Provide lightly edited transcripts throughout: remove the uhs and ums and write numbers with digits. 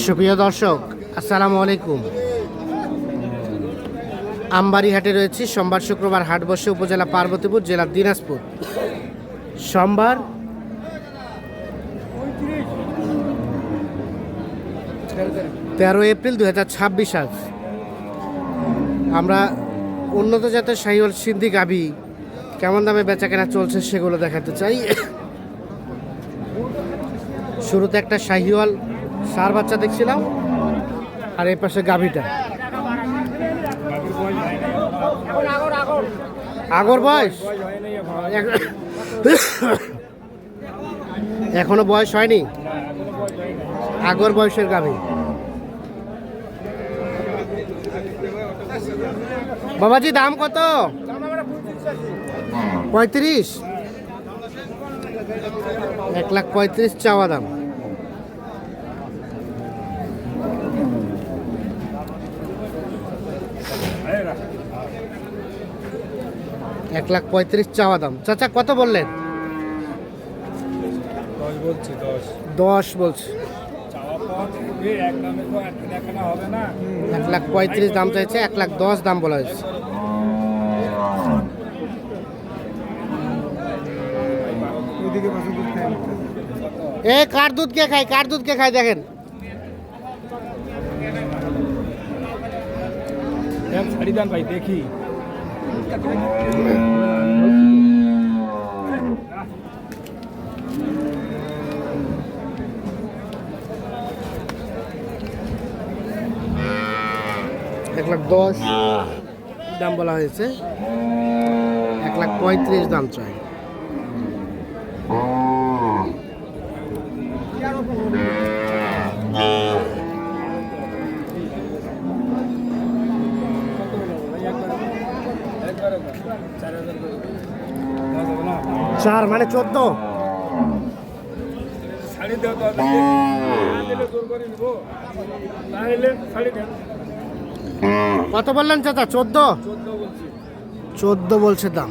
সুপ্রিয় দর্শক, আসসালামু আলাইকুম। আমবাড়ি হাটে রয়েছে। সোমবার শুক্রবার হাট বসে উপজেলা পার্বতীপুর, জেলা দিনাজপুর। সোমবার 13 এপ্রিল 2026 আজ আমরা উন্নত জাতের শাহিওয়াল সিন্ধি গাভী কেমন দামে বেচাকেনা চলছে সেগুলো দেখাতে চাই। শুরুতে একটা শাহিওয়াল সার বাচ্চা দেখছিলাম, আর এই পাশে গাভীটা। আগর বয়স এখনো বয়স হয়নি, আগর বয়সের গাভী। বাবাজি দাম কত? 35। 1,35,000 চাওয়া দাম। $1,35,000 চাওয়া দাম। চাচা কত বললেন? 10 বলছে। 1,35,000 দাম চাইছে, 1,10,000 দাম বলা হয়েছে। এ কার দুধ কে খায়? কার দুধ কে খায় দেখেন। ভাই দেখি $1,10,000 দাম বলা হয়েছে, 1,35,000 দাম চাই। চার মানে 14। কত বললেন চাচা? 14 বলছে দাম।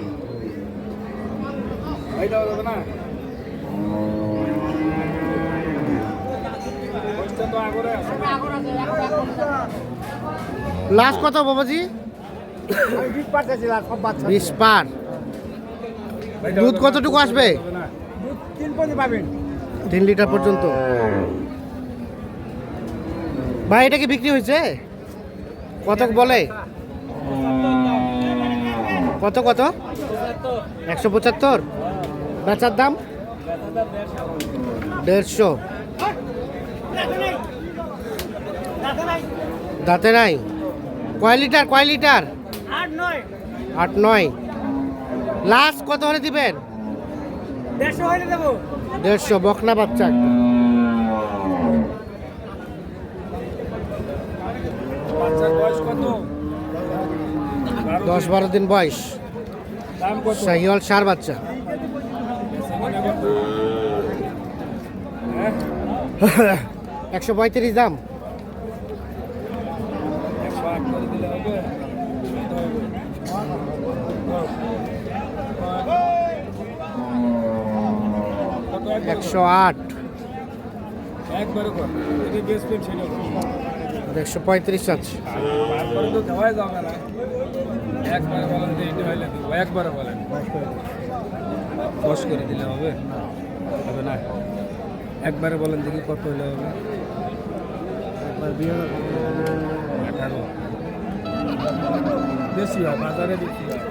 লাস্ট কত বাবাজি? 20 পার। দুধ কতটুকু আসবে? 3 লিটার পর্যন্ত। ভাই এটা কি বিক্রি হয়েছে? কত বলে? কত কত? 175। বেচার দাম 150। দাঁতে নাই। কয় লিটার? 8-9। লাস্ট কত হলে দিবেন? 150। বকনা বাচ্চা। 10-12 দিন বয়স, শাহিওয়াল সার বাচ্চা। 135 দাম। $108। 135 আছে। একবারে বলেন 10 করে দিলে হবে না? একবারে বলেন দেখি কত হলে হবে? 18। বেশি হয়, বাজারে বেশি হয়।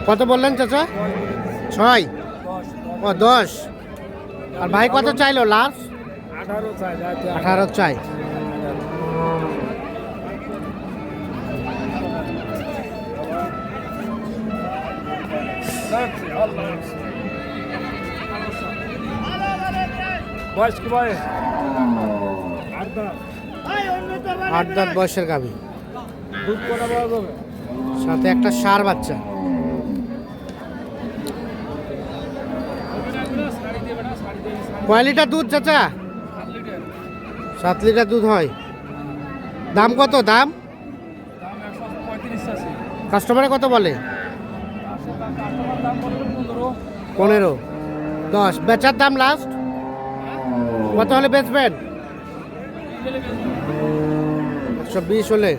কত বললেন চাচা? 6। ও 10। আর ভাই কত চাইলো লাস্ট? 18 চাই। বয়স কি বয়স? 8 দাঁত বয়সের গাভী, দুধ কটা পাওয়া যাবে? সাথে একটা ষাঁড় বাচ্চা। কয় লিটার দুধ চাচা? 7 লিটার দুধ হয়। দাম কত? দাম কাস্টমারে কত বলে? 15। 10। বেচার দাম লাস্ট কত হলে বেচবেন? 120 হলে।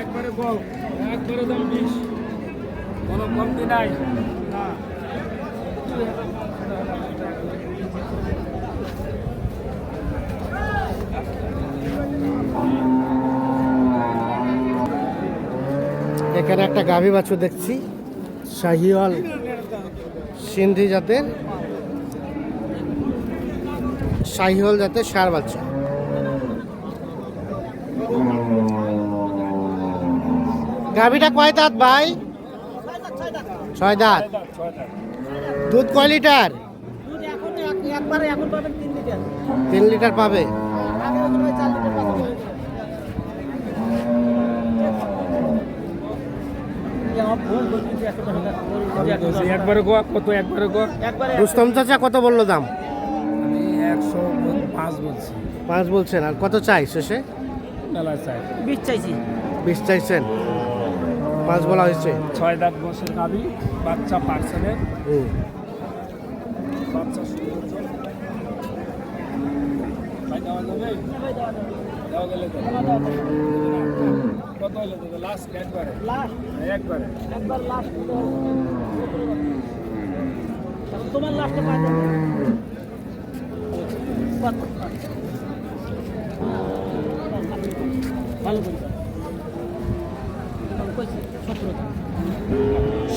একবারে বল, একবারে দাম 20, কোনো কমতি নাই না। এখানে একটা গাভী বাছুর দেখছি, শাহিওয়াল সিন্ধি জাতের, শাহিওয়াল জাতের ষাঁড় বাচ্চা। গাভীটা কয় দাঁত ভাই? 6 দাঁত। দুধ কয় লিটার? 3 লিটার পাবে। একবারে গো, কত একবারে গো? রুস্তম চাচা কত বললো দাম? আমি 105 বলছি। 5 বলছেন, আর কত চাই শেষে? মেলা চাই 20 চাইছি। 20 চাইছেন, 5 বলা হয়েছে। 6 দাঁত বছর গাবি, বাচ্চা পার্সেলের, হুম। বাচ্চা সুন্দর। ভাই দেওয়া যাবে? দেওয়া গেলে তো। কত হলে দেবে? লাস্ট একবারে? লাস্ট একবারে। একবার লাস্ট তোমার লাস্টে পাই ভালো করে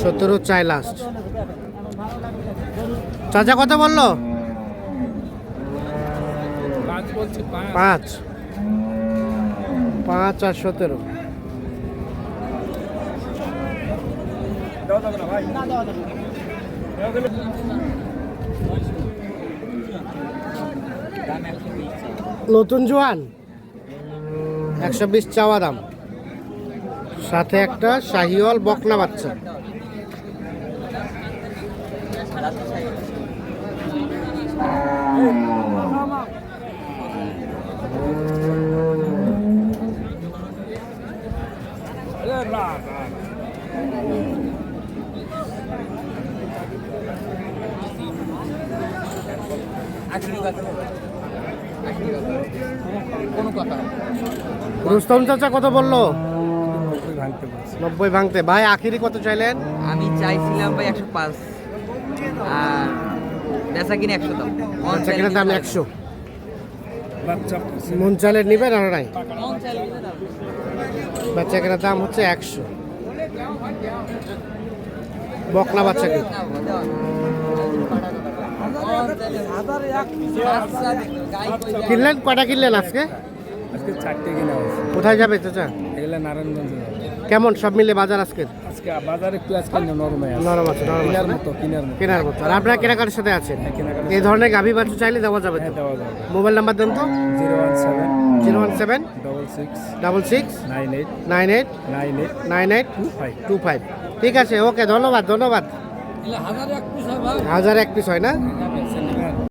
17 চাই লাস্ট। চাচা কত বললো? 5 বলছি, 5। 5 আর 17। দেওয়া যাবে না ভাই? না দেওয়া যাবে না। দেওয়া গেলে নতুন জোয়ান 120 চাওয়া দাম, সাথে একটা শাহিওয়াল বকনা বাচ্চা। রুস্তম চাচা কত বললো? ভাঙতে বলছি। 90 ভাঙতে। ভাই আখিরি কত চাইলেন? আমি চাইছিলাম ভাই 105 আর বেচা কিনে 100 দাম। বাচ্চা কেনার দাম 100। বাচ্চা মন চাইলে নিবেন আর নাই? বাচ্চা কেনার দাম হচ্ছে 100। বকনা বাচ্চা কি কিনলেন? কয়টা কিনলেন আজকে? আজকে 4টে কিনা হয়েছে। কোথায় যাবে চাচা? এগুলো নারায়ণগঞ্জে যাবে। কেমন সব মিলে বাজার আজকে? আজকে বাজারে একটু আজকে নরমে আছে। নরম আছে, নরম কেনার আছে না? মতো, কেনার মতো। কেনার মতো। আর আপনারা কেনাকাটার সাথে আছেন? হ্যাঁ, কেনাকাটা এই ধরনের গাভী বাছুর চাইলে দেওয়া যাবে তো? হ্যাঁ, দেওয়া যাবে। মোবাইল নাম্বার দেন তো। 017 017 66 66 98 98 98 98 25। 25। ঠিক আছে, ওকে, ধন্যবাদ ধন্যবাদ। 1001 পিস হয় না?